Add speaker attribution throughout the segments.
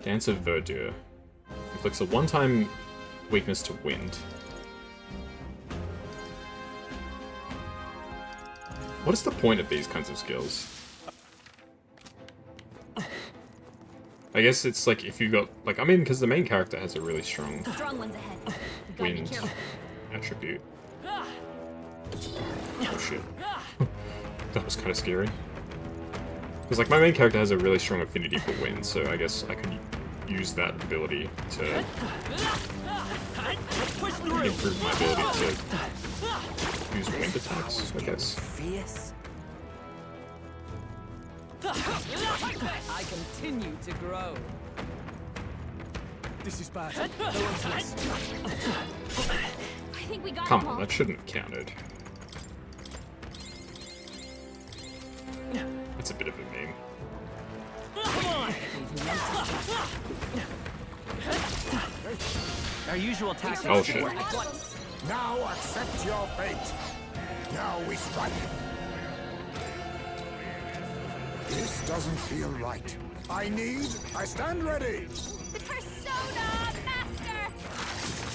Speaker 1: Dance of Verdure. Inflicts a one-time weakness to wind. What is the point of these kinds of skills? I guess it's like if you got, like, I mean, because the main character has a really strong
Speaker 2: ones ahead.
Speaker 1: wind attribute. Oh shit. That was kind of scary. Because, like, my main character has a really strong affinity for wind, so I guess I could use that ability to improve my ability to use wind attacks, I guess.
Speaker 3: I continue to grow. This is bad. No one's listening.
Speaker 2: I think we got
Speaker 1: Come on, that shouldn't have counted. That's a bit of a meme.
Speaker 3: Come on. Our usual tactics.
Speaker 1: Oh shit.
Speaker 4: Now accept your fate. Now we strike. This doesn't feel right. I stand ready.
Speaker 2: The Persona Master!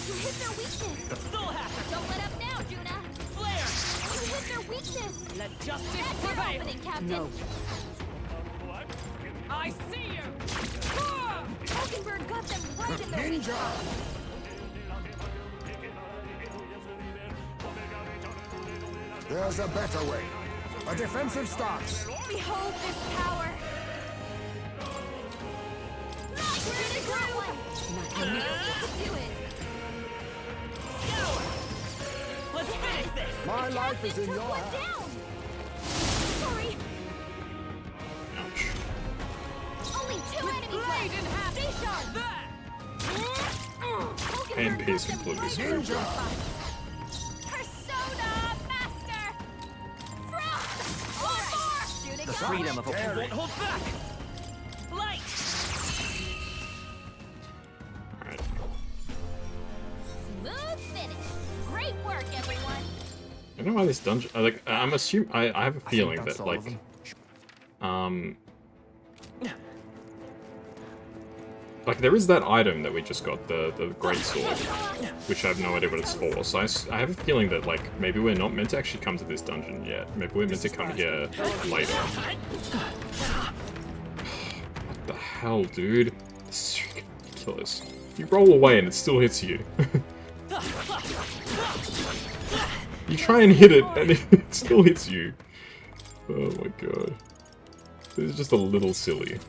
Speaker 2: You hit their weakness!
Speaker 3: Soul Hacker.
Speaker 2: Don't let up now, Juna!
Speaker 3: Flare.
Speaker 2: You hit their weakness!
Speaker 3: Let justice
Speaker 2: That's your
Speaker 3: prevail.
Speaker 2: opening, Captain!
Speaker 3: No. I see you.
Speaker 2: Hulkenberg got them right in their weakness!
Speaker 4: Ninja! There's a better way. A defensive stance.
Speaker 2: Behold this power! We're in a group! I need to do it!
Speaker 3: Let's finish this.
Speaker 4: My life is in
Speaker 2: Took
Speaker 4: your
Speaker 2: one
Speaker 4: hands.
Speaker 2: down! Sorry,
Speaker 1: Ouch.
Speaker 2: only 2 enemies
Speaker 3: Blade in half.
Speaker 2: left! Stay sharp!
Speaker 1: And
Speaker 2: Hulkenberg
Speaker 1: Pace
Speaker 2: got them
Speaker 1: completely
Speaker 2: right in
Speaker 1: screwed.
Speaker 2: their weak spot. Persona Master! Frost!
Speaker 3: The freedom of a won't hold back. Light.
Speaker 1: Alright.
Speaker 2: Smooth finish! Great work, everyone!
Speaker 1: I don't know why this dungeon. I'm assuming. I have a feeling that, like, like there is that item that we just got, the great sword, which I have no idea what it's for. So I have a feeling that, like, maybe we're not meant to actually come to this dungeon yet. Maybe we're meant to come here later. What the hell, dude? This is ridiculous. You roll away and it still hits you. You try and hit it and it still hits you. Oh my god. This is just a little silly.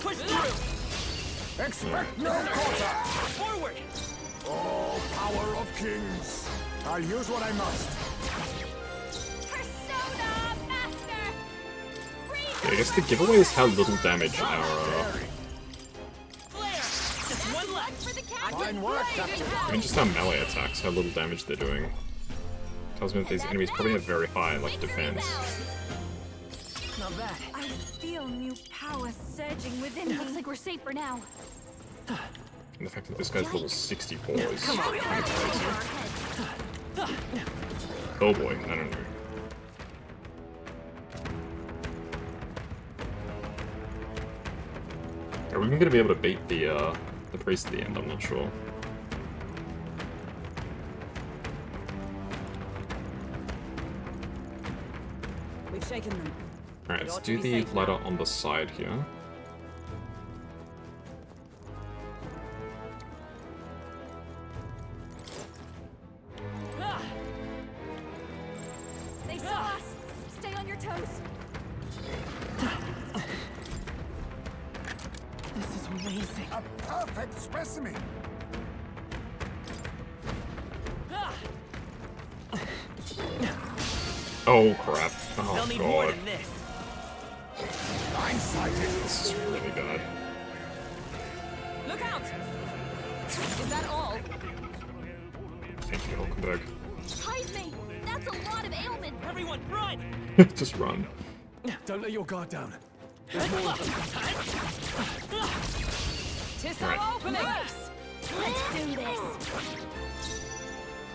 Speaker 3: Push through.
Speaker 4: Expect no quarter.
Speaker 3: Forward.
Speaker 4: Oh, power of kings. I'll use what I must.
Speaker 2: Persona Master!
Speaker 1: Yeah, I guess the giveaway is how little damage our
Speaker 3: Flare. Just one left.
Speaker 2: For the captain!
Speaker 4: Fine work, Captain.
Speaker 1: I mean, just our melee attacks, how little damage they're doing. Tells me that these enemies probably have very high, like, defense.
Speaker 3: Not bad.
Speaker 2: I feel new power surging within. Looks like we're safe for now.
Speaker 1: And the fact that this guy's level 64 is kind of crazy. Oh boy, I don't know. Are we even gonna be able to beat the priest at the end? I'm not sure.
Speaker 3: We've shaken them.
Speaker 1: Alright, let's do the ladder on the side here.
Speaker 2: They saw us! Stay on your toes!
Speaker 3: This is amazing.
Speaker 4: A perfect specimen.
Speaker 1: Oh crap.
Speaker 3: They'll
Speaker 1: Oh
Speaker 3: need more
Speaker 1: god.
Speaker 3: than this.
Speaker 4: Blindsided.
Speaker 1: This is really bad.
Speaker 3: Look out! Is that all?
Speaker 1: Thank you, Hulkenberg.
Speaker 2: Heise me! That's a lot of ailments!
Speaker 3: Everyone, run!
Speaker 1: Just run.
Speaker 4: Don't let your guard down.
Speaker 3: Tis
Speaker 1: Right.
Speaker 3: our opening!
Speaker 2: Nice! Let's do this!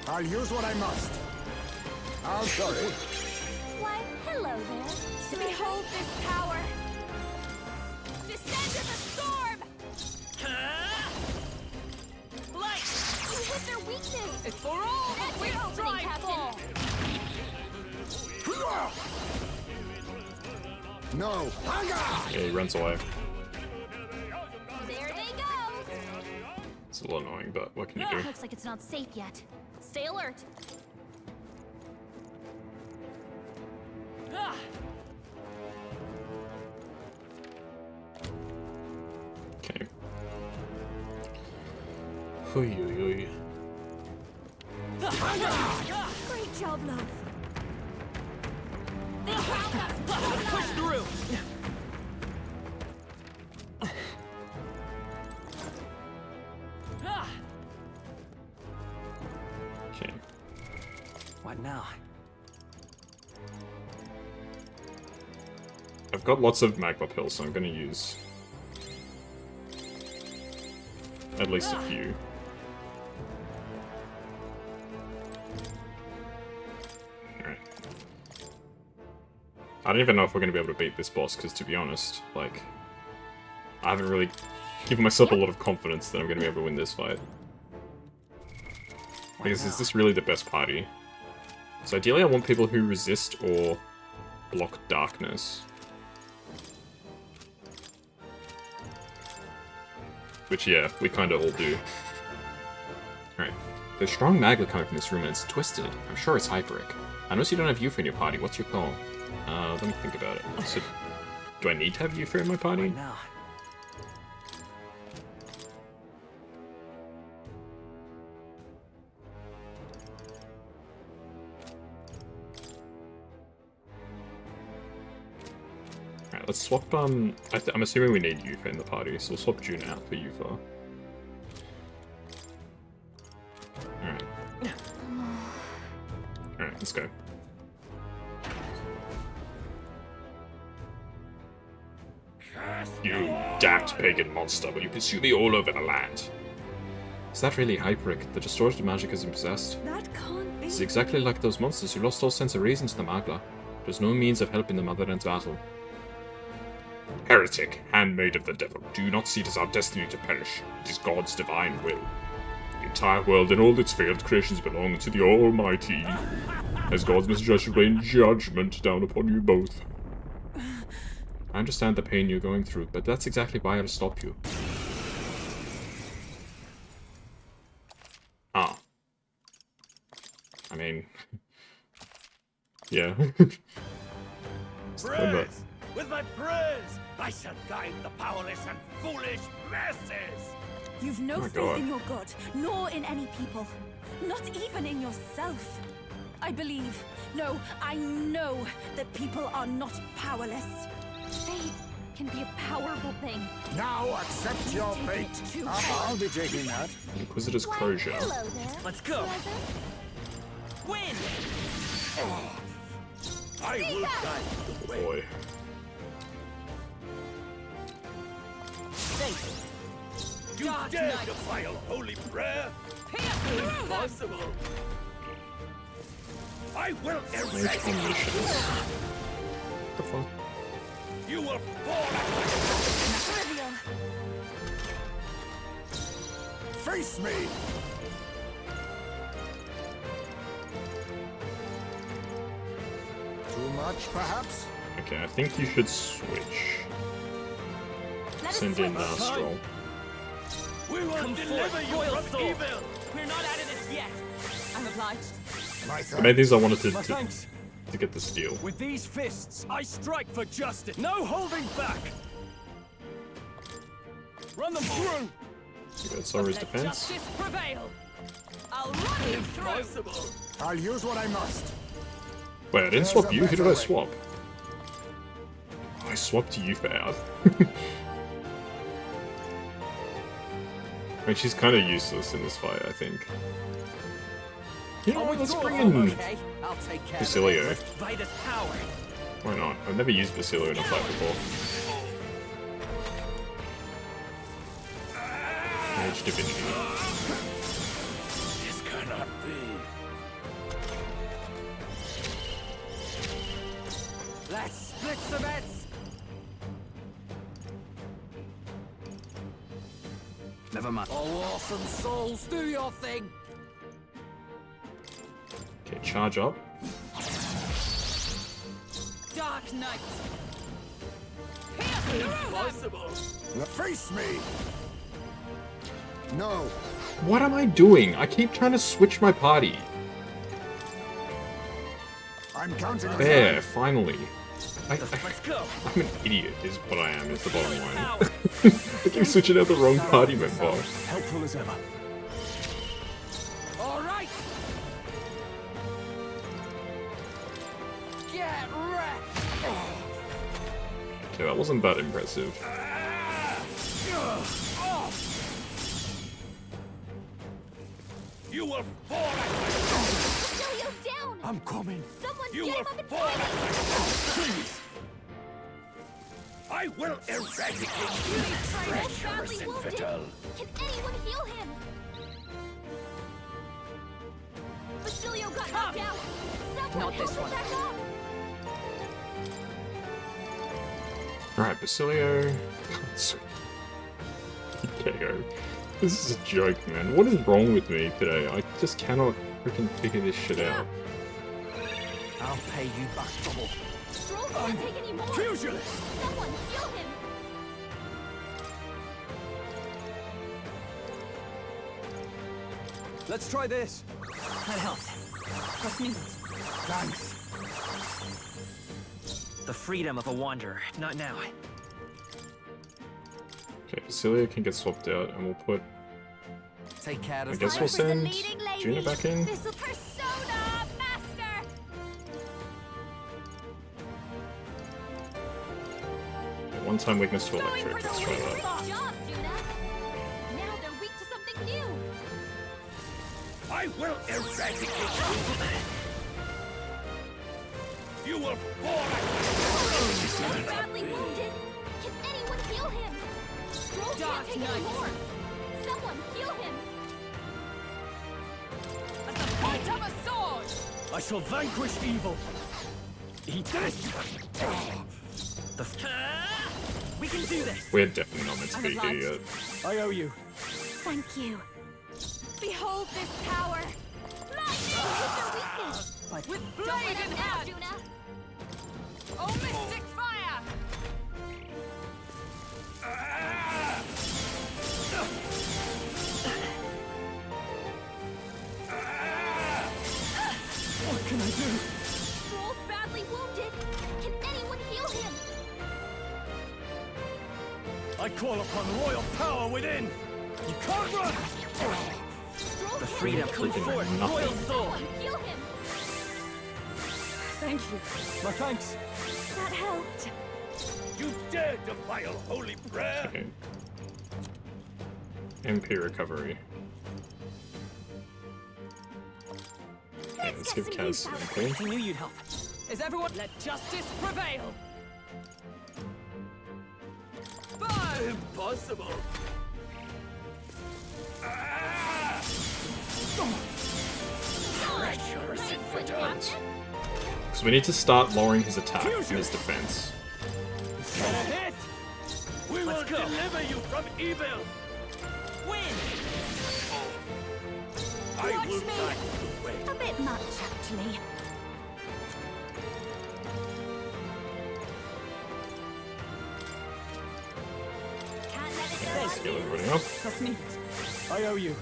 Speaker 4: I'll use what I must. I'm sorry.
Speaker 2: Why, hello there. To behold this power. Descend in the storm!
Speaker 3: Light!
Speaker 2: You hit their weakness!
Speaker 3: It's for all
Speaker 2: That's
Speaker 3: that we
Speaker 2: your opening,
Speaker 3: strive
Speaker 2: Captain!
Speaker 3: for!
Speaker 4: No. Haga!
Speaker 1: Yeah, he runs away.
Speaker 2: There they go!
Speaker 1: It's a little annoying, but what can you do?
Speaker 2: Looks like it's not safe yet. Stay alert.
Speaker 1: Okay. Hui, hui, hui.
Speaker 2: Great job, love. They found us!
Speaker 3: Push through!
Speaker 1: Okay.
Speaker 3: What now?
Speaker 1: I've got lots of magma pills, so I'm gonna use at least a few. Alright. I don't even know if we're gonna be able to beat this boss, because to be honest, like, I haven't really given myself a lot of confidence that I'm gonna be able to win this fight. Because is this really the best party? So ideally I want people who resist or block darkness. Which, yeah, we kinda all do. Alright. There's strong magma coming from this room and it's twisted. I'm sure it's Hyperic. I notice you don't have Yufa in your party. What's your call? Let me think about it. So, do I need to have Yufa in my party?
Speaker 3: What now?
Speaker 1: Alright, let's swap, I'm assuming we need Yufa in the party, so we'll swap June out for Yufa. Alright. Alright, let's go. You damned pagan monster, will you pursue me all over the land? Is that really Hyperic? The distorted magic is possessed?
Speaker 2: That can't be.
Speaker 1: It's exactly like those monsters who lost all sense of reason to the Magla. There's no means of helping the Motherland's battle. Heretic, handmaid of the devil, do you not see it as our destiny to perish? It is God's divine will. The entire world and all its failed creations belong to the Almighty. As God's messenger, I should rain judgment down upon you both. I understand the pain you're going through, but that's exactly why I'll stop you. Ah. I mean... yeah.
Speaker 5: Praise! With my praise, I shall guide the powerless and foolish masses!
Speaker 6: You've no
Speaker 1: Oh my
Speaker 6: faith
Speaker 1: God.
Speaker 6: in your god, nor in any people. Not even in yourself. I believe, no, I know that people are not powerless.
Speaker 2: Faith can be a powerful thing.
Speaker 4: Now accept your fate.
Speaker 6: too
Speaker 4: I'll be taking that.
Speaker 1: Inquisitor's Crozier.
Speaker 2: Hello there.
Speaker 3: Let's go!
Speaker 2: Pleasant.
Speaker 3: Win!
Speaker 5: I will guide the way.
Speaker 1: Boy.
Speaker 3: Safe!
Speaker 5: You
Speaker 3: God's
Speaker 5: dare
Speaker 3: knife.
Speaker 5: defy a holy prayer?
Speaker 3: Pierce through them!
Speaker 5: Impossible! I will
Speaker 1: Mage
Speaker 5: erase
Speaker 1: omniscience. What the fuck?
Speaker 5: you will fall at my
Speaker 6: Trivial.
Speaker 4: Face me! Too much, perhaps?
Speaker 1: Okay, I think you should switch.
Speaker 6: Let us
Speaker 1: Send in
Speaker 6: switch.
Speaker 1: Astral.
Speaker 5: We will
Speaker 3: Come
Speaker 5: deliver
Speaker 3: forth,
Speaker 5: you
Speaker 3: royal
Speaker 5: from
Speaker 3: soul.
Speaker 5: evil!
Speaker 3: We're not out of this yet! I'm obliged.
Speaker 4: My
Speaker 1: The main things I wanted
Speaker 5: My
Speaker 1: to
Speaker 5: thanks.
Speaker 1: get the steal.
Speaker 5: With these fists, I strike for justice. No holding back! Run them through!
Speaker 1: You got Sorry's
Speaker 3: Let
Speaker 1: defense.
Speaker 3: justice prevail! I'll run you through!
Speaker 5: Impossible!
Speaker 4: I'll use what I must.
Speaker 1: Wait, I didn't
Speaker 4: There's
Speaker 1: swap
Speaker 4: a
Speaker 1: you? Who did
Speaker 4: better
Speaker 1: I
Speaker 4: way.
Speaker 1: swap? I swapped you for out. I mean, she's kind of useless in this fight, I think. You know what, let's bring in
Speaker 3: Okay, I'll take care
Speaker 1: Basilio.
Speaker 3: of it. Lift Vitus power!
Speaker 1: Why not? I've never used Basilio in a fight before. Mage Divinity.
Speaker 5: This cannot be.
Speaker 3: Let's split the bets! Never mind.
Speaker 5: Oh, awesome souls, do your thing.
Speaker 1: Okay, charge up.
Speaker 6: Dark Knight.
Speaker 5: Impossible.
Speaker 4: Face me! No.
Speaker 1: What am I doing? I keep trying to switch my party.
Speaker 4: I'm counting on
Speaker 1: There, finally.
Speaker 3: Let's go.
Speaker 1: I'm an idiot, is what I am, is the bottom line. I keep switching out the wrong party member.
Speaker 5: Helpful as ever. All right. Get wrecked.
Speaker 1: Okay, that wasn't that impressive.
Speaker 5: You will fall.
Speaker 2: Facilio's down!
Speaker 5: I'm coming.
Speaker 2: Someone
Speaker 5: You
Speaker 2: get
Speaker 5: will
Speaker 2: him on the
Speaker 5: fall.
Speaker 2: plane!
Speaker 5: Please. I will eradicate you.
Speaker 2: Most badly
Speaker 5: Treacherous
Speaker 2: wounded!
Speaker 5: infidel.
Speaker 2: Can anyone heal him? Facilio got knocked out! Someone
Speaker 3: Not
Speaker 2: help
Speaker 3: this
Speaker 2: him
Speaker 3: one.
Speaker 2: back up!
Speaker 1: Alright, Basilio. KO. This is a joke, man. What is wrong with me today? I just cannot freaking figure this shit out.
Speaker 3: I'll pay you back double.
Speaker 2: Stroll can't take any more!
Speaker 5: Pugilist.
Speaker 2: Someone heal him!
Speaker 3: Let's try this. That helped. Trust me.
Speaker 4: Thanks.
Speaker 3: The freedom of a wanderer. Not now.
Speaker 1: Okay, Basilio can get swapped out, and we'll put...
Speaker 3: Take care
Speaker 1: I
Speaker 3: of
Speaker 1: guess
Speaker 2: Time
Speaker 1: we'll
Speaker 2: for the
Speaker 1: send
Speaker 2: leading lady.
Speaker 1: Juna back in.
Speaker 2: This'll persona master!
Speaker 1: One-time weakness to
Speaker 2: Going
Speaker 1: electric.
Speaker 2: for
Speaker 1: Let's
Speaker 2: the
Speaker 1: try
Speaker 2: win!
Speaker 1: that.
Speaker 2: Great job, Juna! Now they're weak to something new!
Speaker 5: I will eradicate you. You will fall.
Speaker 2: Someone badly wounded! Can anyone heal him? Stroll can't take any more! Someone heal him!
Speaker 6: At the point of a sword!
Speaker 5: I shall vanquish evil. Eat this.
Speaker 3: We can do this.
Speaker 1: We're definitely not meant to be
Speaker 6: I'm
Speaker 1: here yet.
Speaker 5: I owe you.
Speaker 2: Thank you. Behold this power! Lightning with their weakness!
Speaker 6: With
Speaker 2: Don't
Speaker 6: blade
Speaker 2: let
Speaker 6: in
Speaker 2: him down,
Speaker 6: hand!
Speaker 2: Juna!
Speaker 6: Oh, mystic fire!
Speaker 5: What can I do?
Speaker 2: Stroll's badly wounded! Can anyone heal him?
Speaker 5: I call upon royal power within. You can't run.
Speaker 2: Stroll
Speaker 3: The
Speaker 2: can't
Speaker 3: freedom
Speaker 2: take
Speaker 3: comes
Speaker 2: any more.
Speaker 3: forth.
Speaker 1: Nothing.
Speaker 3: Royal soul.
Speaker 2: Someone heal him!
Speaker 6: Thank you.
Speaker 5: My thanks.
Speaker 2: That helped.
Speaker 5: You dare defile holy prayer?
Speaker 1: Okay. MP recovery. Okay, let's give
Speaker 2: get some use
Speaker 1: Kaz
Speaker 2: out of
Speaker 1: MP.
Speaker 3: He knew you'd help.
Speaker 6: Is everyone... Let justice prevail! Burn!
Speaker 5: Impossible. Treacherous infidels.
Speaker 1: So we need to start lowering his attack and his defense.
Speaker 5: Get a hit. We will
Speaker 3: Let's go.
Speaker 5: deliver you from evil.
Speaker 3: Win.
Speaker 5: I
Speaker 6: Watch
Speaker 5: will
Speaker 6: me.
Speaker 5: guide the way.
Speaker 2: A bit much, actually. Can't let it go
Speaker 1: Let's
Speaker 2: on
Speaker 1: get
Speaker 2: you.
Speaker 1: everybody up.
Speaker 6: Trust me.
Speaker 5: I owe you.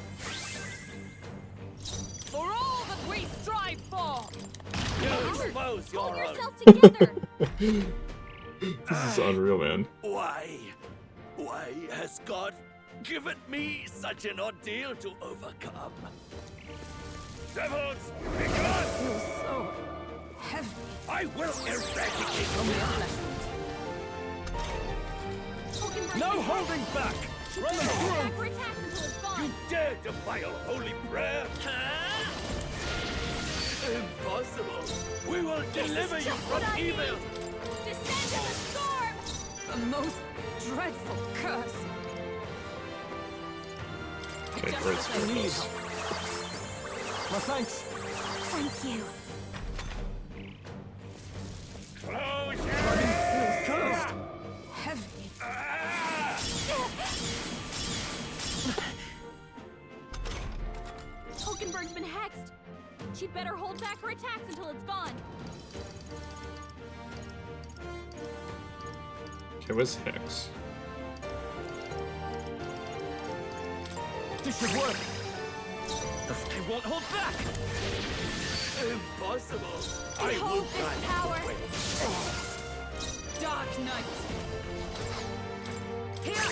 Speaker 6: For all that we strive for!
Speaker 5: You expose
Speaker 2: Pull
Speaker 5: your own.
Speaker 2: yourself together!
Speaker 1: This is unreal, man.
Speaker 5: Why has God given me such an ordeal to overcome? Devils, be gone!
Speaker 6: So heavy.
Speaker 5: I will eradicate
Speaker 6: Only
Speaker 5: you.
Speaker 6: a flesh wound.
Speaker 5: No holding back! Run them through!
Speaker 2: Backward attacks until it's
Speaker 5: You
Speaker 2: gone.
Speaker 5: dare defile holy prayer? Impossible! We will deliver you
Speaker 2: just
Speaker 5: from
Speaker 2: what I
Speaker 5: evil!
Speaker 2: need. Descend in the storm!
Speaker 6: The most dreadful curse.
Speaker 1: Okay,
Speaker 6: Just
Speaker 1: great
Speaker 6: as I
Speaker 1: spirit
Speaker 6: knew you'd
Speaker 1: boss.
Speaker 6: help.
Speaker 5: My thanks!
Speaker 2: Thank you.
Speaker 5: Close your
Speaker 6: Heavy.
Speaker 2: for attacks until it's gone.
Speaker 1: Okay, where's Hex?
Speaker 3: This should work. They won't hold back.
Speaker 5: Impossible. I
Speaker 6: Behold
Speaker 5: will
Speaker 6: this
Speaker 5: grant
Speaker 6: power.
Speaker 5: the way.
Speaker 6: Dark Knight. Here.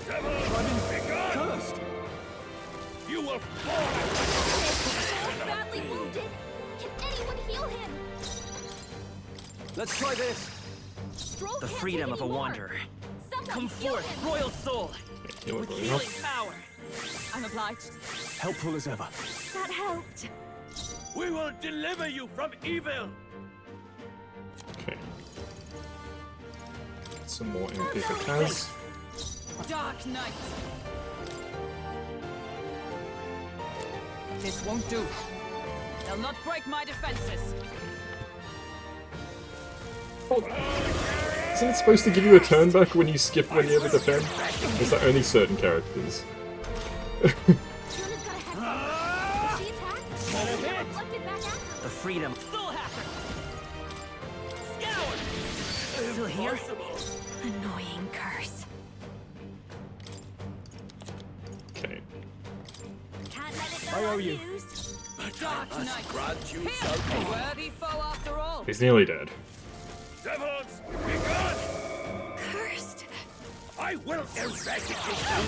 Speaker 5: Devil, be gone!
Speaker 3: Cursed.
Speaker 5: You will fall!
Speaker 2: Joel's badly wounded. Can anyone heal him?
Speaker 3: Let's try this.
Speaker 2: Stroll
Speaker 3: The
Speaker 2: can't
Speaker 3: freedom
Speaker 2: take
Speaker 3: of a
Speaker 2: anymore.
Speaker 3: wanderer.
Speaker 2: Someone
Speaker 3: Come
Speaker 2: heal
Speaker 3: forth,
Speaker 2: him.
Speaker 3: royal soul.
Speaker 1: Heal
Speaker 3: With
Speaker 1: everybody
Speaker 3: healing
Speaker 1: else.
Speaker 3: power.
Speaker 6: I'm obliged.
Speaker 3: Helpful as ever.
Speaker 6: That helped.
Speaker 5: We will deliver you from evil!
Speaker 1: Okay. Get some more MP for Kaz.
Speaker 6: Dark Knight. This won't do. They'll not break my defenses.
Speaker 1: Isn't it supposed to give you a turn back when you skip when you ever defend? Is that only certain characters?
Speaker 2: Juna's got a head start. If she attacks, she'll get reflected back at her.
Speaker 3: The freedom. Soul hacker. Scour. Still here?
Speaker 5: Impossible.
Speaker 6: Annoying curse.
Speaker 1: Okay.
Speaker 2: Can't let it
Speaker 3: I
Speaker 2: go
Speaker 3: owe you.
Speaker 2: unused.
Speaker 6: Dark
Speaker 5: Must
Speaker 6: Knight.
Speaker 5: grant you
Speaker 6: A
Speaker 5: something.
Speaker 6: worthy foe after all.
Speaker 1: He's nearly dead.
Speaker 5: Devils, be gone!
Speaker 6: Cursed.
Speaker 5: I will eradicate you!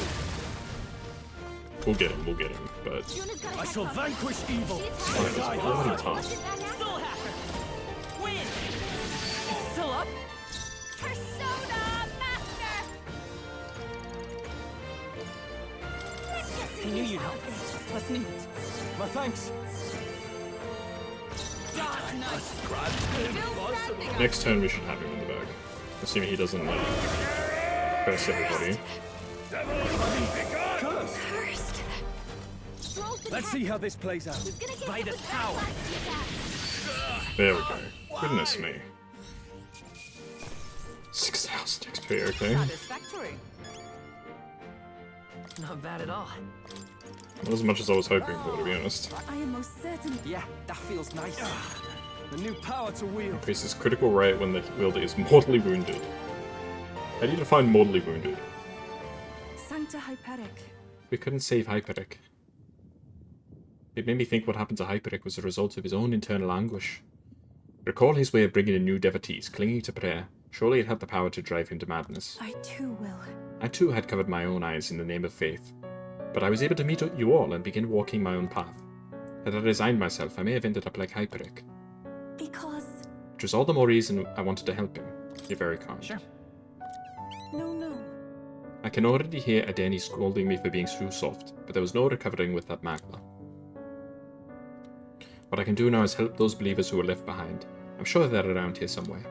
Speaker 1: We'll get him, but...
Speaker 2: Juna's got a
Speaker 3: I
Speaker 2: head
Speaker 3: shall
Speaker 2: start.
Speaker 3: vanquish
Speaker 2: If
Speaker 3: evil.
Speaker 2: she attacks,
Speaker 1: Alright,
Speaker 2: she'll
Speaker 1: that's
Speaker 2: get
Speaker 1: already
Speaker 2: reflected
Speaker 1: tough.
Speaker 2: back at her.
Speaker 3: Soul hacker. Win.
Speaker 6: It's still up.
Speaker 2: Persona Master! Let's just see
Speaker 3: I knew
Speaker 2: who's
Speaker 3: you'd
Speaker 2: out
Speaker 3: help.
Speaker 2: there.
Speaker 6: What's needed?
Speaker 3: My thanks.
Speaker 6: Dark Knight.
Speaker 5: Grant
Speaker 6: Still
Speaker 5: impossible.
Speaker 6: standing.
Speaker 1: Next turn we should have him in the bag. Assuming he doesn't, like, curse everybody.
Speaker 5: Devils, be gone!
Speaker 3: Cursed.
Speaker 6: Cursed.
Speaker 2: Stroll's
Speaker 3: Let's
Speaker 2: attack.
Speaker 3: see how this plays out.
Speaker 2: He's gonna get
Speaker 3: By
Speaker 2: hit
Speaker 3: this
Speaker 2: with
Speaker 3: power.
Speaker 2: backlash attack.
Speaker 1: There we go. Goodness me. 6,000 XP, okay.
Speaker 6: Satisfactory.
Speaker 3: Not bad at all.
Speaker 1: Not as much as I was hoping for, to be honest.
Speaker 6: I am most certain.
Speaker 3: Yeah, that feels nice. The new power to wield.
Speaker 1: Increases critical rate when the wielder is mortally wounded. How do you define mortally wounded?
Speaker 6: Sanctor Hyperic.
Speaker 1: We couldn't save Hyperic. It made me think what happened to Hyperic was a result of his own internal anguish. Recall his way of bringing in new devotees, clinging to prayer. Surely it had the power to drive him to madness.
Speaker 6: I too will.
Speaker 1: I too had covered my own eyes in the name of faith. But I was able to meet you all and begin walking my own path. Had I resigned myself, I may have ended up like Hyperic.
Speaker 6: Because...
Speaker 1: Which was all the more reason I wanted to help him. You're very kind.
Speaker 3: Sure.
Speaker 6: No.
Speaker 1: I can already hear Adeni scolding me for being too soft, but there was no recovering with that magma. What I can do now is help those believers who are left behind. I'm sure they're around here somewhere.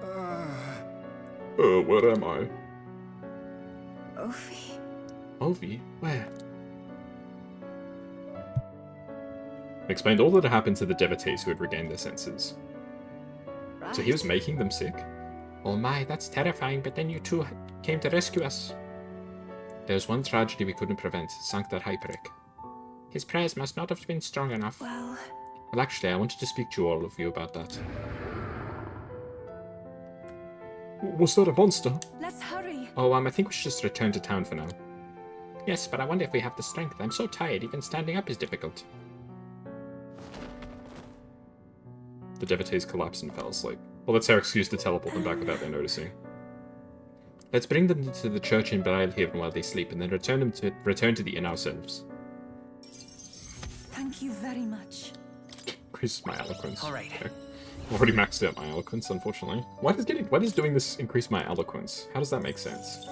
Speaker 1: Where am I?
Speaker 6: Ophi.
Speaker 1: Ovi? Where? I explained all that had happened to the devotees who had regained their senses. So he was making them sick? Oh my, that's terrifying, but then you two came to rescue us. There's one tragedy we couldn't prevent, Sanctor Hyperic. His prayers must not have been strong enough.
Speaker 6: Well...
Speaker 1: Well, actually, I wanted to speak to all of you about that. Was that a monster?
Speaker 6: Let's hurry.
Speaker 1: Oh, I think we should just return to town for now. Yes, but I wonder if we have the strength. I'm so tired, even standing up is difficult. The devotees collapsed and fell asleep. Well, that's our excuse to teleport them back without their noticing. Let's bring them to the church in Brailhaven while they sleep, and then return to the inn ourselves.
Speaker 6: Thank you very much.
Speaker 1: Increases my eloquence.
Speaker 3: All right.
Speaker 1: Okay. I've already maxed out my eloquence, unfortunately. Why does doing this increase my eloquence? How does that make sense?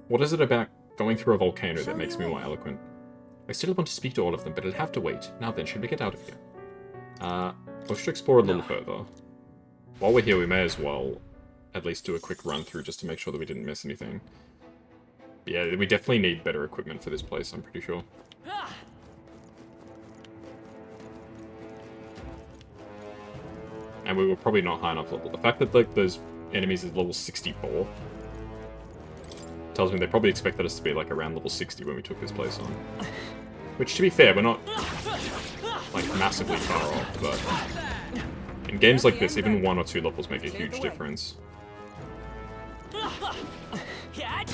Speaker 1: What is it about going through a volcano that makes me more eloquent? I still want to speak to all of them, but it'll have to wait. Now then, should we get out of here? We should explore a little further. While we're here, we may as well at least do a quick run through just to make sure that we didn't miss anything. But yeah, we definitely need better equipment for this place, I'm pretty sure. And we were probably not high enough level. The fact that like those enemies is level 64 tells me they probably expected us to be like around level 60 when we took this place on. Which, to be fair, we're not massively far off, but in games like this, even 1 or 2 levels make a huge difference.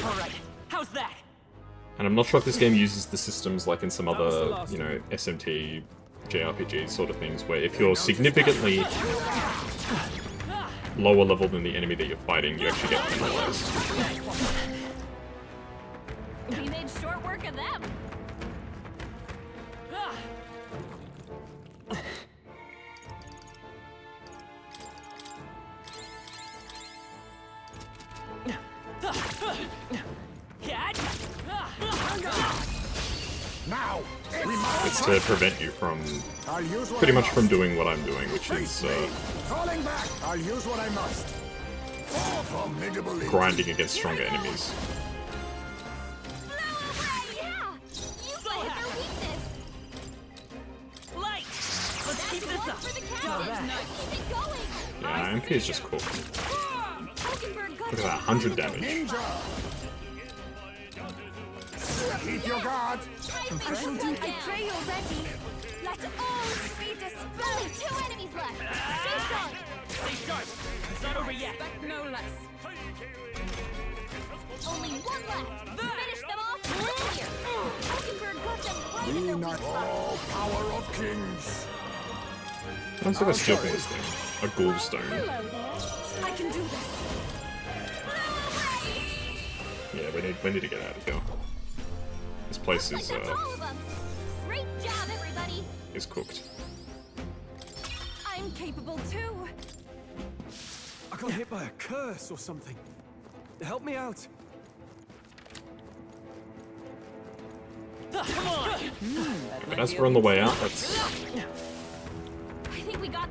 Speaker 3: Alright, how's that?
Speaker 1: And I'm not sure if this game uses the systems like in some other, you know, SMT, JRPG sort of things, where if you're significantly lower level than the enemy that you're fighting, you actually get penalized.
Speaker 2: We made short work of them.
Speaker 4: Now,
Speaker 1: It's to prevent you from,
Speaker 4: I'll use what
Speaker 1: pretty
Speaker 4: I
Speaker 1: much
Speaker 4: must.
Speaker 1: from doing what I'm doing, which is
Speaker 4: Falling back. I'll use what I must. Formidable
Speaker 1: grinding against stronger enemies.
Speaker 2: Yeah! You play their weakness!
Speaker 3: Light! Let's keep
Speaker 2: That's
Speaker 3: this
Speaker 2: one
Speaker 3: up.
Speaker 2: for the captain! Keep it going!
Speaker 1: Yeah, MP is just cool.
Speaker 2: Hulkenberg got
Speaker 1: Look at that, 100 damage.
Speaker 4: Ninja. Keep your guard.
Speaker 6: I pray you're ready. Let all be dispelled.
Speaker 2: Only 2 enemies left! Stay strong!
Speaker 3: Stay sharp! It's not over yet!
Speaker 6: No less.
Speaker 2: Only 1 left! Finish them off right here! Hulkenberg got them right in
Speaker 4: Be
Speaker 2: their
Speaker 4: not
Speaker 2: weak spot!
Speaker 4: all power of kings.
Speaker 1: Looks like a steel this thing. A ghoul stone.
Speaker 2: Hello there!
Speaker 6: I can do this.
Speaker 1: Yeah, we need to get out of here. This place
Speaker 2: Looks
Speaker 1: is
Speaker 2: like that's all of them! Great job, everybody!
Speaker 1: is cooked.
Speaker 6: I'm capable too.
Speaker 7: I got hit by a curse or something. Help me out.
Speaker 3: Come on!
Speaker 1: But as we're on the way out, let's
Speaker 2: I think we got...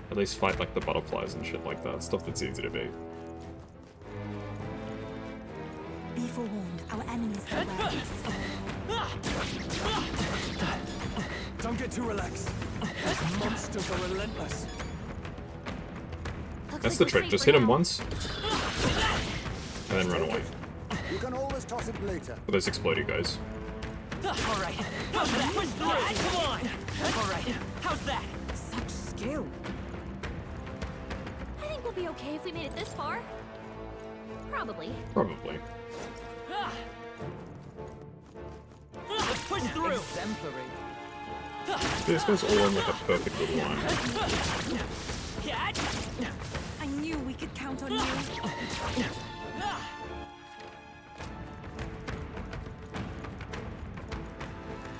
Speaker 1: at least fight like the butterflies and shit like that. Stuff that's easy to beat.
Speaker 6: Be forewarned, our enemies are aware of
Speaker 7: Don't get too relaxed. These monsters are relentless.
Speaker 2: Looks
Speaker 1: That's
Speaker 2: like
Speaker 1: the
Speaker 2: we're
Speaker 1: trick.
Speaker 2: safe
Speaker 1: Just
Speaker 2: for
Speaker 1: hit him
Speaker 2: now.
Speaker 1: once, and then run away.
Speaker 4: You can always toss it later.
Speaker 1: For those explodey guys.
Speaker 3: Alright, how's that? Push through! Come on! Alright, how's that?
Speaker 6: such skill.
Speaker 2: I think we'll be okay if we made it this far. Probably.
Speaker 1: Probably.
Speaker 3: Let's push through!
Speaker 7: Exemplary.
Speaker 1: This goes all in like a perfect little line.
Speaker 6: I knew we could count on you.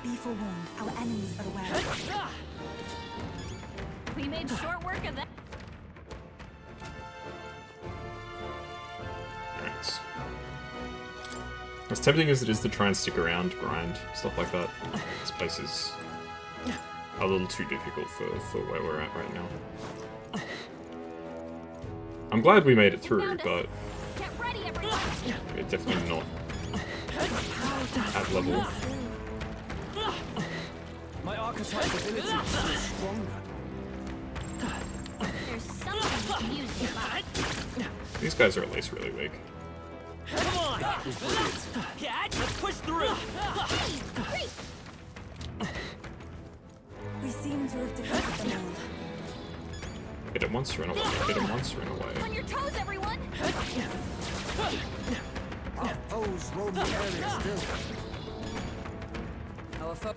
Speaker 6: Be forewarned, our enemies are aware of
Speaker 2: We made short work of that.
Speaker 1: Alright. As tempting as it is to try and stick around, grind, stuff like that, this place is a little too difficult for where we're at right now. I'm glad we made it through, but
Speaker 2: Get ready, everyone!
Speaker 1: we're definitely not at level.
Speaker 7: My archetype ability is stronger.
Speaker 2: There's something you can use nearby.
Speaker 1: These guys are at least really weak.
Speaker 3: Come on! Let's push through!
Speaker 2: Hey, great!
Speaker 6: We seem to have defeated them all.
Speaker 1: Hit him once, run away. Hit him once, run
Speaker 2: On
Speaker 1: away.
Speaker 2: your toes, everyone!
Speaker 4: Our foes roam the area still.
Speaker 6: Our foe.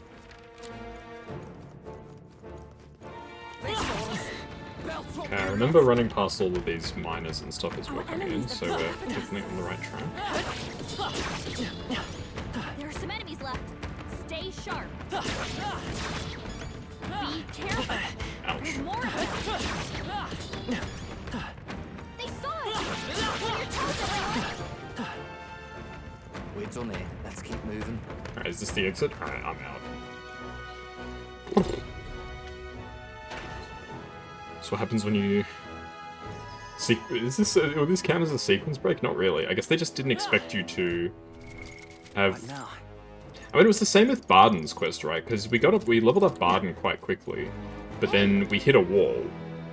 Speaker 1: Okay, I remember running past all of these miners and stuff as we're coming in, so we're definitely on the right track.
Speaker 2: There are some enemies left. Stay sharp. Be careful.
Speaker 1: Ouch.
Speaker 2: There's more of them. They saw us! On your toes, everyone!
Speaker 3: We're done here. Let's keep moving.
Speaker 1: Alright, is this the exit? Alright, I'm out. So what happens when you... Is this will this count as a sequence break? Not really. I guess they just didn't expect you to have...
Speaker 3: Now,
Speaker 1: I mean, it was the same with Barden's quest, right? Because we leveled up Barden quite quickly, but then we hit a wall.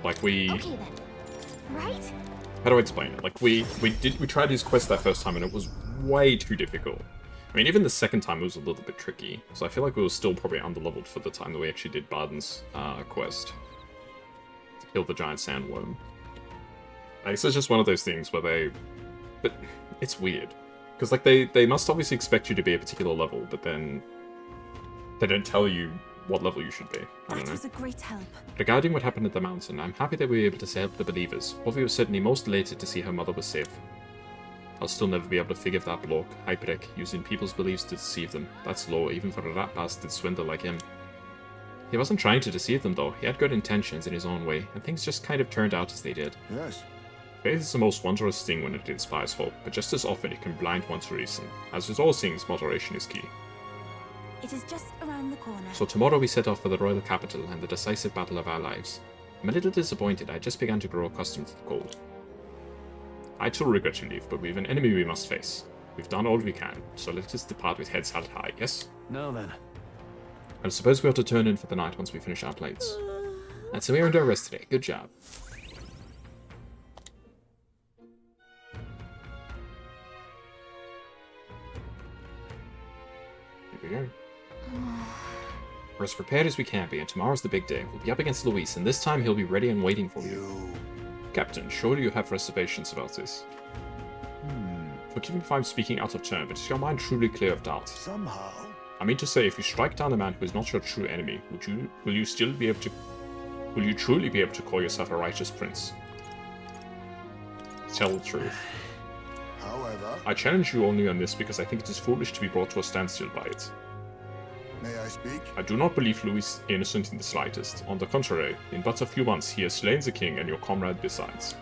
Speaker 1: Like we...
Speaker 2: Okay then. Right?
Speaker 1: How do I explain it? Like we tried his quest that first time and it was way too difficult. I mean, even the second time it was a little bit tricky, so I feel like we were still probably underleveled for the time that we actually did Barden's quest. To kill the giant sandworm. Like, it's just one of those things where they... But it's weird. Because, like, they must obviously expect you to be a particular level, but then they don't tell you what level you should be. I don't know.
Speaker 6: That was a great help.
Speaker 1: Regarding what happened at the mountain, I'm happy that we were able to help the believers, but we were certainly most elated to see her mother was safe. I'll still never be able to forgive that bloke, Hyperic, using people's beliefs to deceive them. That's low, even for a rat bastard swindler like him. He wasn't trying to deceive them, though. He had good intentions in his own way, and things just kind of turned out as they did.
Speaker 4: Yes.
Speaker 1: Faith is the most wondrous thing when it inspires hope, but just as often it can blind one to reason. As with all things, moderation is key.
Speaker 6: It is just around the corner.
Speaker 1: So tomorrow we set off for the royal capital and the decisive battle of our lives. I'm a little disappointed. I just began to grow accustomed to the cold. I too regret to leave, but we've an enemy we must face. We've done all we can, so let us depart with heads held high, yes?
Speaker 3: No then.
Speaker 1: I suppose we ought to turn in for the night once we finish our plates. And so we earned our rest today. Good job. Here we go. We're as prepared as we can be, and tomorrow's the big day. We'll be up against Luis, and this time he'll be ready and waiting for you. Captain, surely you have reservations about this. Forgive me if I'm speaking out of turn, but is your mind truly clear of doubt?
Speaker 4: Somehow.
Speaker 1: I mean to say, if you strike down a man who is not your true enemy, will you truly be able to call yourself a righteous prince? Tell the truth.
Speaker 4: However,
Speaker 1: I challenge you only on this because I think it is foolish to be brought to a standstill by it.
Speaker 4: may I speak?
Speaker 1: I do not believe Louis is innocent in the slightest. On the contrary, in but a few months he has slain the king and your comrade besides.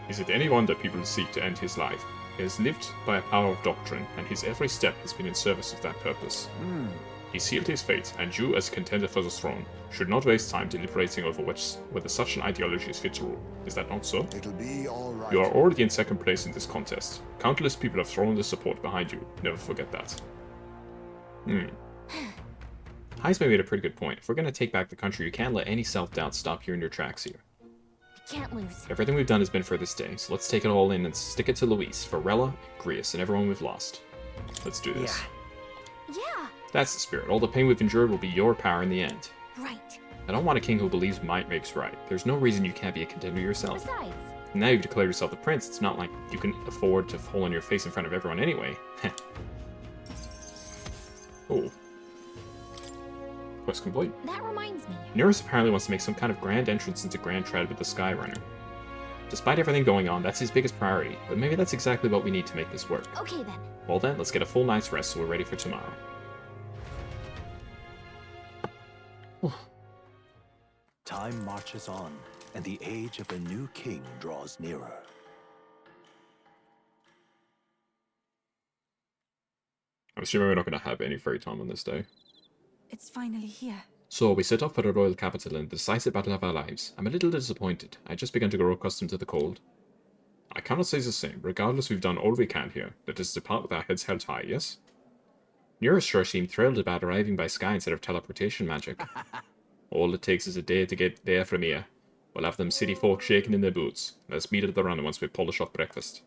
Speaker 1: Is it any wonder people seek to end his life? He has lived by a power of doctrine, and his every step has been in service of that purpose. He sealed his fate, and you, as contender for the throne, should not waste time deliberating over whether such an ideology is fit to rule. Is that not so?
Speaker 4: It'll be all right.
Speaker 1: You are already in second place in this contest. Countless people have thrown their support behind you. Never forget that. Heisman made a pretty good point. If we're going to take back the country, you can't let any self-doubt stop you in your tracks here.
Speaker 2: We can't lose.
Speaker 1: Everything we've done has been for this day, so let's take it all in and stick it to Luis, Varela, Grius, and everyone we've lost. Let's do this.
Speaker 2: Yeah,
Speaker 1: That's the spirit. All the pain we've endured will be your power in the end.
Speaker 2: right.
Speaker 1: I don't want a king who believes might makes right. There's no reason you can't be a contender yourself.
Speaker 2: Besides,
Speaker 1: Now you've declared yourself the prince, it's not like you can afford to fall on your face in front of everyone anyway. Oh. Quest complete.
Speaker 2: that reminds me.
Speaker 1: Nereus apparently wants to make some kind of grand entrance into Grand Tread with the Skyrunner. Despite everything going on, that's his biggest priority, but maybe that's exactly what we need to make this work.
Speaker 2: Okay then.
Speaker 1: Well then, let's get a full night's rest so we're ready for tomorrow.
Speaker 5: Time marches on, and the age of a new king draws nearer.
Speaker 1: I'm assuming we're not going to have any free time on this day.
Speaker 6: It's finally here.
Speaker 1: So, we set off for the royal capital in the decisive battle of our lives. I'm a little disappointed. I just began to grow accustomed to the cold. I cannot say the same. Regardless, we've done all we can here. Let us depart with our heads held high, yes? Nereus sure seemed thrilled about arriving by sky instead of teleportation magic. All it takes is a day to get there from here. We'll have them city folk shaking in their boots. Let's meet at the run once we polish off breakfast.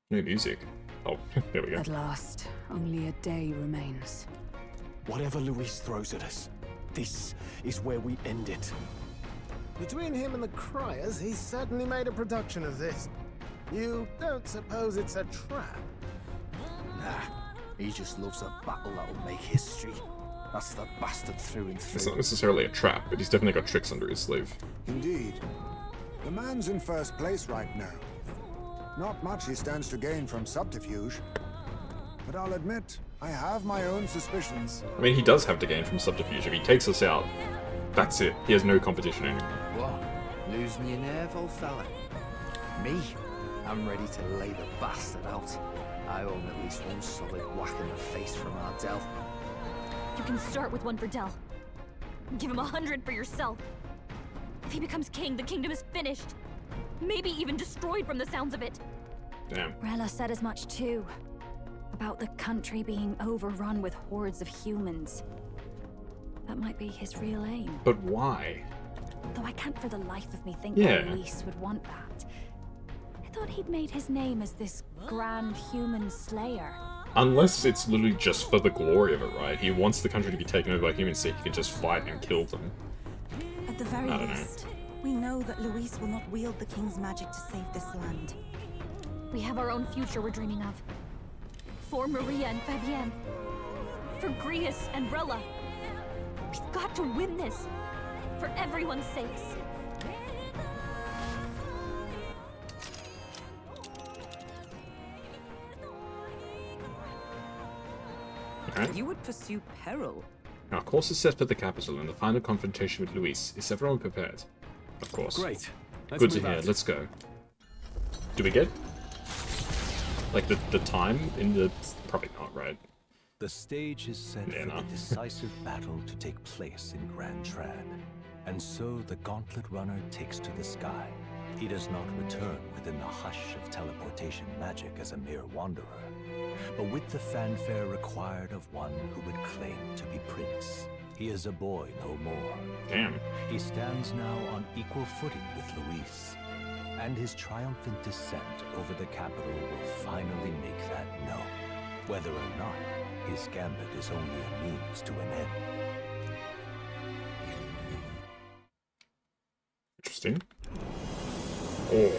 Speaker 1: No music. Oh, there we go.
Speaker 8: At last, only a day remains.
Speaker 5: Whatever Luis throws at us, this is where we end it.
Speaker 9: Between him and the Criers, he's certainly made a production of this. You don't suppose it's a trap?
Speaker 3: Nah, he just loves a battle that'll make history. That's the bastard through and
Speaker 1: It's not
Speaker 3: through.
Speaker 1: necessarily a trap, but he's definitely got tricks under his sleeve.
Speaker 4: Indeed. The man's in first place right now. Not much he stands to gain from subterfuge. But I'll admit, I have my own suspicions.
Speaker 1: I mean, he does have to gain from subterfuge. If he takes us out, that's it. He has no competition anymore.
Speaker 3: What? Losing your nerve, old fella? Me? I'm ready to lay the bastard out. I owe him at least one solid whack in the face from Ardell.
Speaker 2: You can start with one for Dell. Give him 100 for yourself. If he becomes king, the kingdom is finished. Maybe even destroyed from the sounds of it.
Speaker 1: Damn.
Speaker 6: Rella said as much too. About the country being overrun with hordes of humans. That might be his real aim.
Speaker 1: But why?
Speaker 6: Though I can't for the life of me think
Speaker 1: Yeah.
Speaker 6: that Luis would want that. I thought he'd made his name as this grand human slayer.
Speaker 1: Unless it's literally just for the glory of it, right? He wants the country to be taken over by humans so he can just fight and kill them.
Speaker 6: At the very
Speaker 1: I don't know.
Speaker 6: least, we know that Luis will not wield the king's magic to save this land.
Speaker 2: We have our own future we're dreaming of. For Maria and Fabienne. For Grius and Brella. We've got to win this. For everyone's sakes.
Speaker 1: Alright.
Speaker 8: You would pursue peril.
Speaker 1: Our course is set for the capital and the final confrontation with Luis. Is everyone prepared? Of course.
Speaker 7: Great.
Speaker 1: Good to hear. Let's go. Do we get like the time in the? Probably not, right?
Speaker 10: The stage is set
Speaker 1: Yeah,
Speaker 10: for
Speaker 1: no.
Speaker 10: the decisive battle to take place in Grand Trad. And so the Gauntlet Runner takes to the sky. He does not return within the hush of teleportation magic as a mere wanderer, but with the fanfare required of one who would claim to be prince. He is a boy no more.
Speaker 1: Damn.
Speaker 10: He stands now on equal footing with Luis, and his triumphant descent over the capital will finally make that known, whether or not his gambit is only a means to an end.
Speaker 1: Interesting. Oh.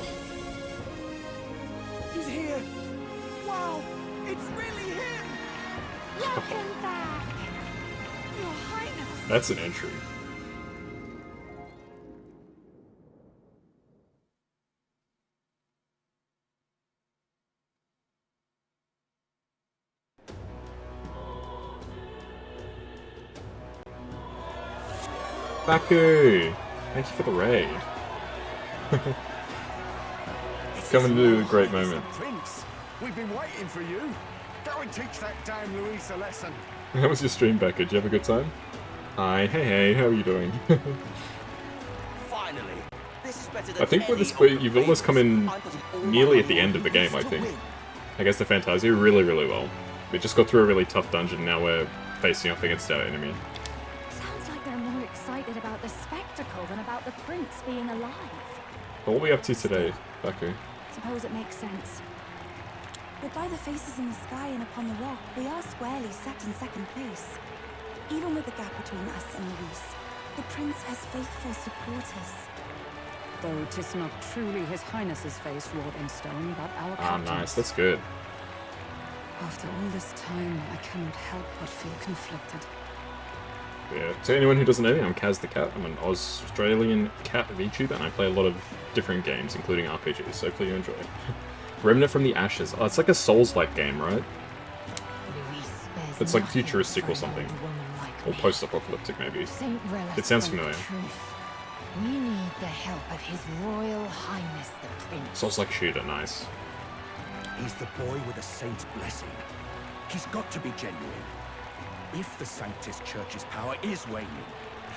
Speaker 5: He's here! Wow! It's really him!
Speaker 6: Welcome back, Your Highness.
Speaker 1: That's an entry. Baku! Thank you for the raid. Coming to a great moment.
Speaker 4: Prince, we've been waiting for you. Go and teach that damn Luis a lesson.
Speaker 1: How was your stream, Becca? Did you have a good time? Hi, hey, how are you doing?
Speaker 5: Finally! This is better than
Speaker 1: I think with
Speaker 5: any
Speaker 1: this point,
Speaker 5: other
Speaker 1: you've almost come in
Speaker 5: I'm putting all
Speaker 1: nearly
Speaker 5: my
Speaker 1: at the end of the game, I
Speaker 5: to
Speaker 1: think.
Speaker 5: win.
Speaker 1: Against the Fantazio really, really well. We just got through a really tough dungeon, now we're facing off against our enemy.
Speaker 6: Sounds like they're more excited about the spectacle than about the prince being alive.
Speaker 1: What are we up to today, Baku?
Speaker 6: Suppose it makes sense. But by the faces in the sky and upon the rock, we are squarely set in second place. Even with the gap between us and Luis, the prince has faithful supporters.
Speaker 8: Though 'tis not truly His Highness's face wrought in stone, but our
Speaker 1: Ah,
Speaker 8: captain's.
Speaker 1: nice, that's good.
Speaker 8: After all this time, I cannot help but feel conflicted.
Speaker 1: Yeah. To anyone who doesn't know me, I'm Kaz the Cat. I'm an Australian cat VTuber, and I play a lot of different games, including RPGs, so hopefully you enjoy. Remnant from the Ashes. Oh, it's like a Souls-like game, right? It's like futuristic or something. Or post-apocalyptic, maybe. It sounds familiar.
Speaker 11: We need the help of His Royal Highness the Prince.
Speaker 1: Souls-like shooter, nice.
Speaker 5: He's the boy with a saint's blessing. He's got to be genuine. If the Sanctus Church's power is waning,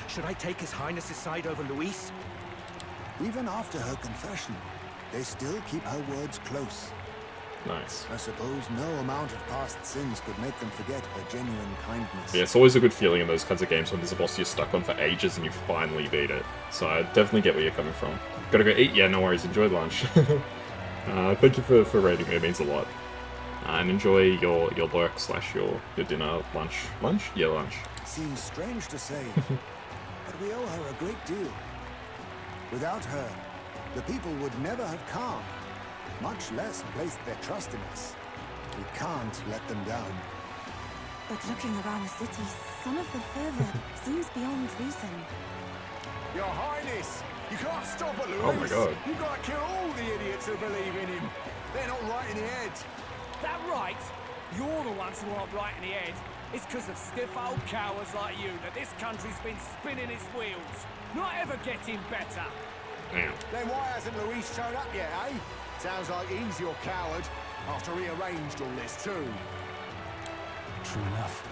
Speaker 5: should I take His Highness's side over Luis?
Speaker 4: Even after her confession, they still keep her words close.
Speaker 1: Nice.
Speaker 4: I suppose no amount of past sins could make them forget her genuine kindness.
Speaker 1: Yeah, it's always a good feeling in those kinds of games when there's a boss you're stuck on for ages and you finally beat it. So I definitely get where you're coming from. Gotta go eat? Yeah, no worries. Enjoy lunch. Thank you for rating me. It means a lot. And enjoy your work / your dinner, lunch. Lunch? Yeah, lunch.
Speaker 4: Seems strange to say, but we owe her a great deal. Without her, the people would never have come, much less placed their trust in us. We can't let them down.
Speaker 6: But looking around the city, some of the fervor seems beyond reason.
Speaker 4: Your Highness, you can't stop at Luis.
Speaker 1: Oh my god.
Speaker 4: You've got to kill all the idiots who believe in him. They're not right in the head.
Speaker 12: That right? You're the ones who aren't right in the head. It's because of stiff old cowards like you that this country's been spinning its wheels. Not ever getting better.
Speaker 1: Damn.
Speaker 4: Then why hasn't Luis shown up yet, eh? Sounds like he's your coward, after he arranged all this too.
Speaker 7: True enough.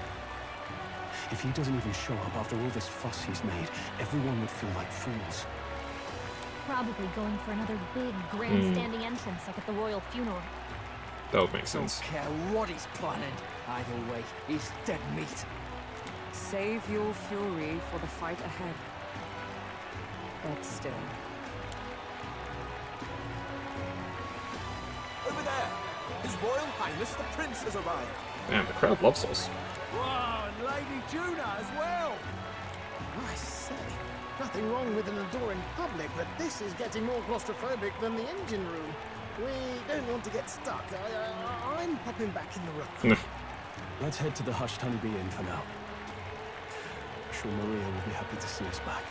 Speaker 7: If he doesn't even show up after all this fuss he's made, everyone would feel like fools.
Speaker 2: Probably going for another big, grandstanding entrance like at the royal funeral.
Speaker 1: That would make sense.
Speaker 5: Don't care what he's planning. Either way, he's dead meat.
Speaker 8: Save your fury for the fight ahead. but still.
Speaker 3: Over there! His Royal Highness the Prince has arrived!
Speaker 1: Damn, the crowd loves us.
Speaker 12: Wow, and Lady Juna as well!
Speaker 9: I say, nothing wrong with an adore in public, but this is getting more claustrophobic than the engine room. We don't want to get stuck. I'm popping back in the room.
Speaker 7: Let's head to the Hushed Honeybee Inn for now. I'm sure Maria will be happy to see us back.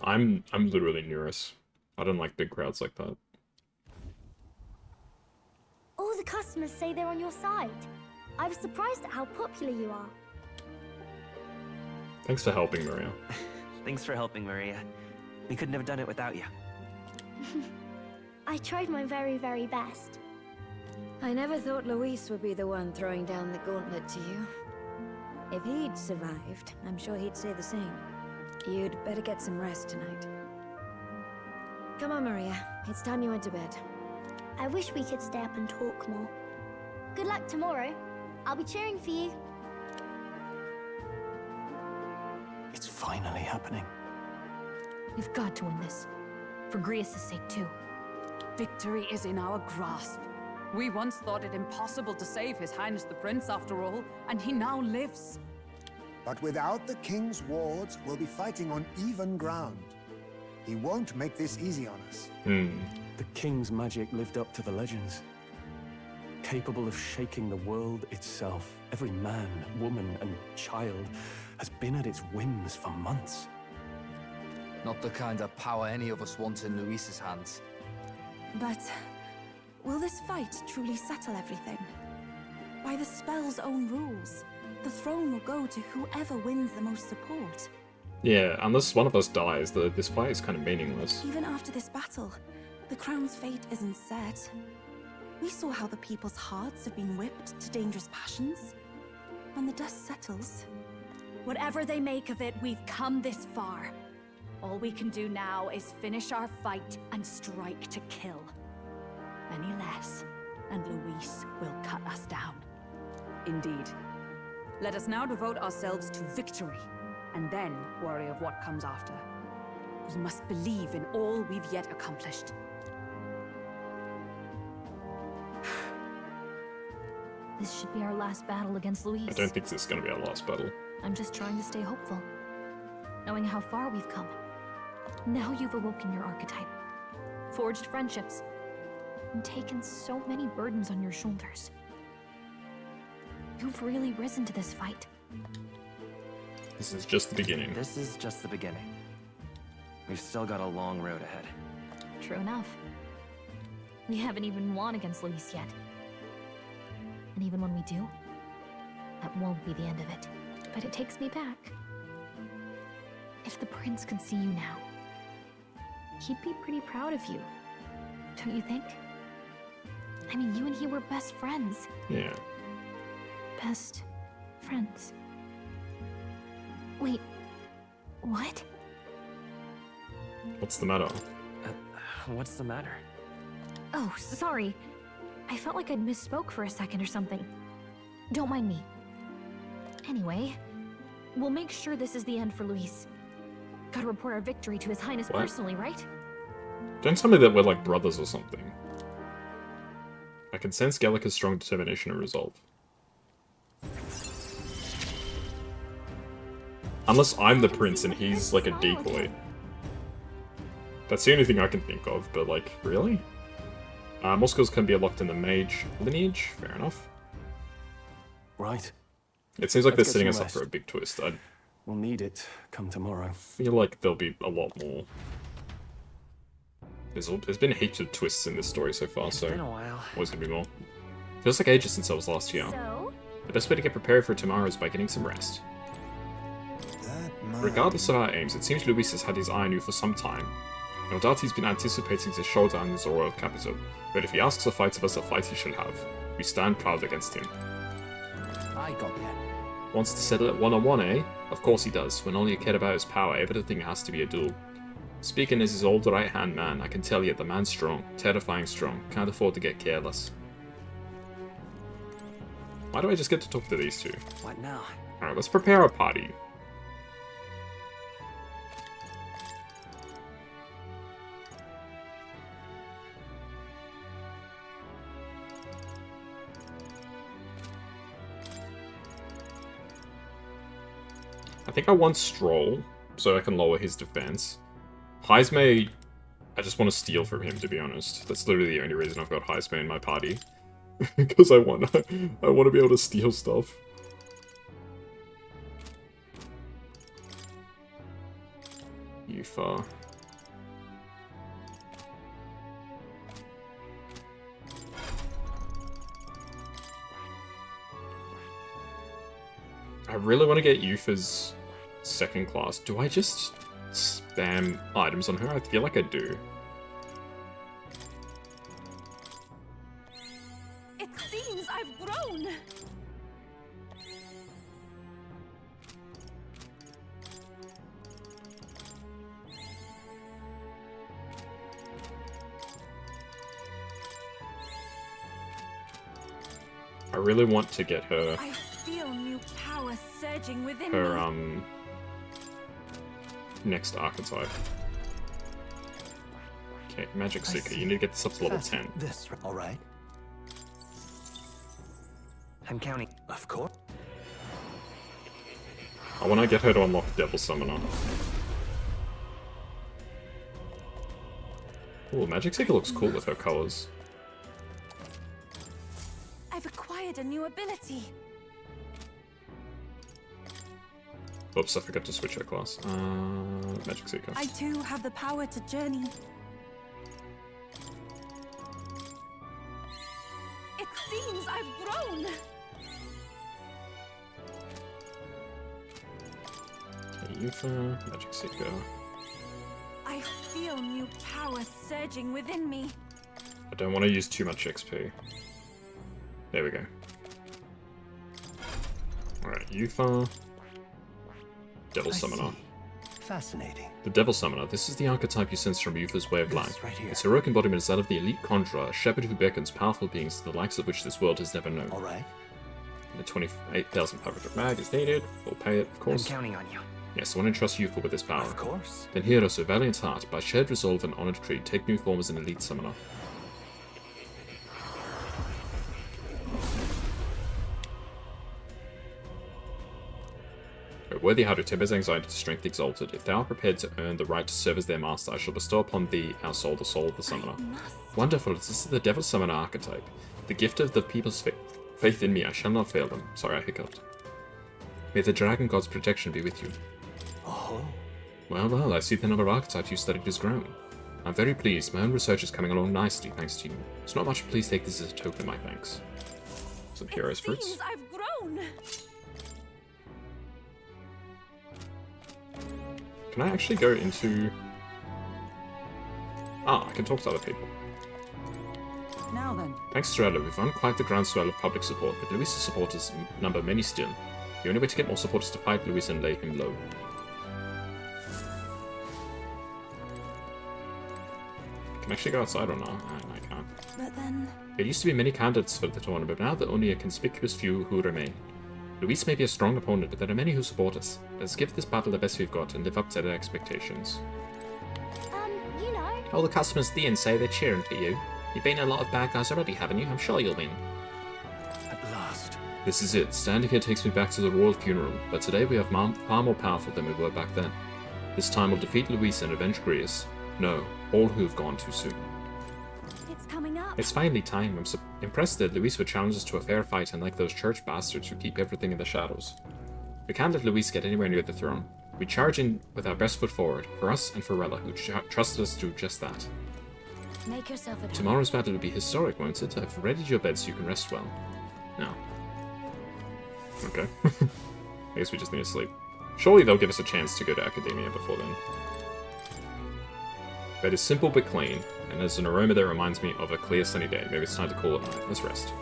Speaker 1: I'm literally Neurus. I don't like big crowds like that.
Speaker 13: All the customers say they're on your side. I was surprised at how popular you are.
Speaker 1: Thanks for helping, Maria.
Speaker 14: Thanks for helping, Maria. We couldn't have done it without you.
Speaker 13: I tried my very, very best.
Speaker 11: I never thought Luis would be the one throwing down the gauntlet to you. If he'd survived, I'm sure he'd say the same. You'd better get some rest tonight. Come on, Maria. It's time you went to bed.
Speaker 13: I wish we could stay up and talk more. Good luck tomorrow. I'll be cheering for you.
Speaker 7: It's finally happening.
Speaker 2: We've got to win this. For Grius' sake, too.
Speaker 8: Victory is in our grasp. We once thought it impossible to save His Highness the Prince after all, and he now lives.
Speaker 4: But without the king's wards, we'll be fighting on even ground. He won't make this easy on us.
Speaker 7: The king's magic lived up to the legends. Capable of shaking the world itself. Every man, woman, and child has been at its whims for months.
Speaker 3: Not the kind of power any of us want in Luis's hands.
Speaker 6: But will this fight truly settle everything? By the spell's own rules, the throne will go to whoever wins the most support.
Speaker 1: Yeah, unless one of us dies, this fight is kind of meaningless.
Speaker 6: Even after this battle, the crown's fate isn't set. We saw how the people's hearts have been whipped to dangerous passions. When the dust settles...
Speaker 15: Whatever they make of it, we've come this far. All we can do now is finish our fight and strike to kill. Any less, and Luis will cut us down.
Speaker 8: Indeed. Let us now devote ourselves to victory, and then worry of what comes after. We must believe in all we've yet accomplished.
Speaker 2: This should be our last battle against Luis.
Speaker 1: I don't think this is going to be our last battle.
Speaker 2: I'm just trying to stay hopeful. Knowing how far we've come. Now you've awoken your archetype. Forged friendships. And taken so many burdens on your shoulders. You've really risen to this fight.
Speaker 1: This is just the beginning.
Speaker 14: This is just the beginning. We've still got a long road ahead.
Speaker 2: True enough. We haven't even won against Luis yet. And even when we do, that won't be the end of it. But it takes me back. If the prince could see you now, he'd be pretty proud of you. Don't you think? I mean, you and he were best friends.
Speaker 1: Yeah.
Speaker 2: Best friends. Wait, what?
Speaker 1: What's the matter?
Speaker 14: What's the matter?
Speaker 2: Oh, sorry. I felt like I'd misspoke for a second or something. Don't mind me. Anyway, we'll make sure this is the end for Luis. Gotta report our victory to His Highness personally, right?
Speaker 1: Don't tell me that we're like brothers or something. I can sense Gallica's strong determination and resolve. Unless I'm the prince and he's like a decoy. That's the only thing I can think of, but like, really? More skills can be unlocked in the mage lineage, fair enough.
Speaker 7: Right.
Speaker 1: It seems like they're setting us up for a big twist.
Speaker 7: We'll need it come tomorrow.
Speaker 1: Feel like there'll be a lot more. There's been heaps of twists in this story so far, so
Speaker 14: it's been a while.
Speaker 1: Always gonna be more. Feels like ages since I was last here.
Speaker 13: So?
Speaker 1: The best way to get prepared for tomorrow is by getting some rest. Regardless of our aims, it seems Luis has had his eye on you for some time. No doubt he's been anticipating the showdown in the royal capital, but if he asks a fight of us, a fight he shall have. We stand proud against him.
Speaker 3: I got you.
Speaker 1: Wants to settle it one-on-one, eh? Of course he does. When all you care about is power, everything has to be a duel. Speaking as his old right-hand man, I can tell you the man's strong, terrifying strong, can't afford to get careless. Why do I just get to talk to these two?
Speaker 14: What now?
Speaker 1: Alright, let's prepare our party. I think I want Stroll, so I can lower his defense. Heismay, I just want to steal from him, to be honest. That's literally the only reason I've got Heismay in my party. Because I want to be able to steal stuff. Yufa. I really want to get Yufa's second class. Do I just spam items on her? I feel like I do.
Speaker 15: It seems I've grown.
Speaker 1: I really want to get her.
Speaker 6: I feel new power surging within
Speaker 1: Her
Speaker 6: me.
Speaker 1: Next archetype. Okay, Magic Seeker. You need to get this up to level 10.
Speaker 14: This, all right. I'm counting. Of course.
Speaker 1: I want to get her to unlock Devil Summoner. Ooh, Magic Seeker looks cool with her colors.
Speaker 6: I've acquired a new ability.
Speaker 1: Oops, I forgot to switch her class. Magic Seeker.
Speaker 6: I too have the power to journey.
Speaker 15: It seems I've grown.
Speaker 1: Okay, Yufa, Magic Seeker.
Speaker 6: I feel new power surging within me.
Speaker 1: I don't want to use too much XP. There we go. Alright, Yufa. Devil Summoner.
Speaker 10: Fascinating.
Speaker 1: The Devil Summoner. This is the archetype you sense from Yufa's way of life.
Speaker 10: Right here.
Speaker 1: Its heroic embodiment is that of the elite conjurer, a shepherd who beckons powerful beings to the likes of which this world has never known.
Speaker 10: Alright.
Speaker 1: The 28,500 mag is needed. We'll pay it, of course.
Speaker 14: I'm counting on you.
Speaker 1: Yes, I want to entrust Yufa with this power.
Speaker 10: Of course.
Speaker 1: Then heroes of valiant heart, by shared resolve and honored creed, take new form as an elite summoner. A worthy heart who tempers anxiety to strength exalted. If thou art prepared to earn the right to serve as their master, I shall bestow upon thee, our soul, the soul of the summoner. Wonderful, this is the Devil Summoner archetype. The gift of the people's faith in me, I shall not fail them. Sorry, I hiccuped. May the Dragon God's protection be with you.
Speaker 10: Oh.
Speaker 1: Well, well, I see the number of archetypes you studied has grown. I'm very pleased. My own research is coming along nicely, thanks to you. It's not much, please take this as a token of my thanks. Some heroes fruits.
Speaker 15: Seems I've grown.
Speaker 1: Can I actually go into... Ah, I can talk to other people.
Speaker 8: Now then.
Speaker 1: Thanks to Rella, we've won quite the groundswell of public support, but Luis's supporters number many still. The only way to get more support is to fight Luis and lay him low. Can I actually go outside or not? I can't.
Speaker 6: But then...
Speaker 1: There used to be many candidates for the tournament, but now there are only a conspicuous few who remain. Luis may be a strong opponent, but there are many who support us. Let's give this battle the best we've got and live up to their expectations.
Speaker 13: You know.
Speaker 1: All the customers at the inn say they're cheering for you. You've beaten a lot of bad guys already, haven't you? I'm sure you'll win.
Speaker 7: At last.
Speaker 1: This is it. Standing here takes me back to the royal funeral, but today we are far more powerful than we were back then. This time we'll defeat Luis and avenge Grius. No, all who have gone too soon.
Speaker 6: It's coming up.
Speaker 1: It's finally time. I'm impressed that Luis would challenge us to a fair fight, unlike those church bastards who keep everything in the shadows. We can't let Luis get anywhere near the throne. We charge in with our best foot forward, for us and for Rella, who trusted us to do just that.
Speaker 11: Make yourself at home.
Speaker 1: Tomorrow's battle will be historic, won't it? I've readied your bed so you can rest well. No. Okay. I guess we just need to sleep. Surely they'll give us a chance to go to Academia before then. Bed is simple but clean, and there's an aroma that reminds me of a clear sunny day. Maybe it's time to call it night. Let's rest.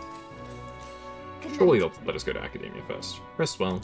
Speaker 1: Surely they'll let us go to Academia first. Rest well.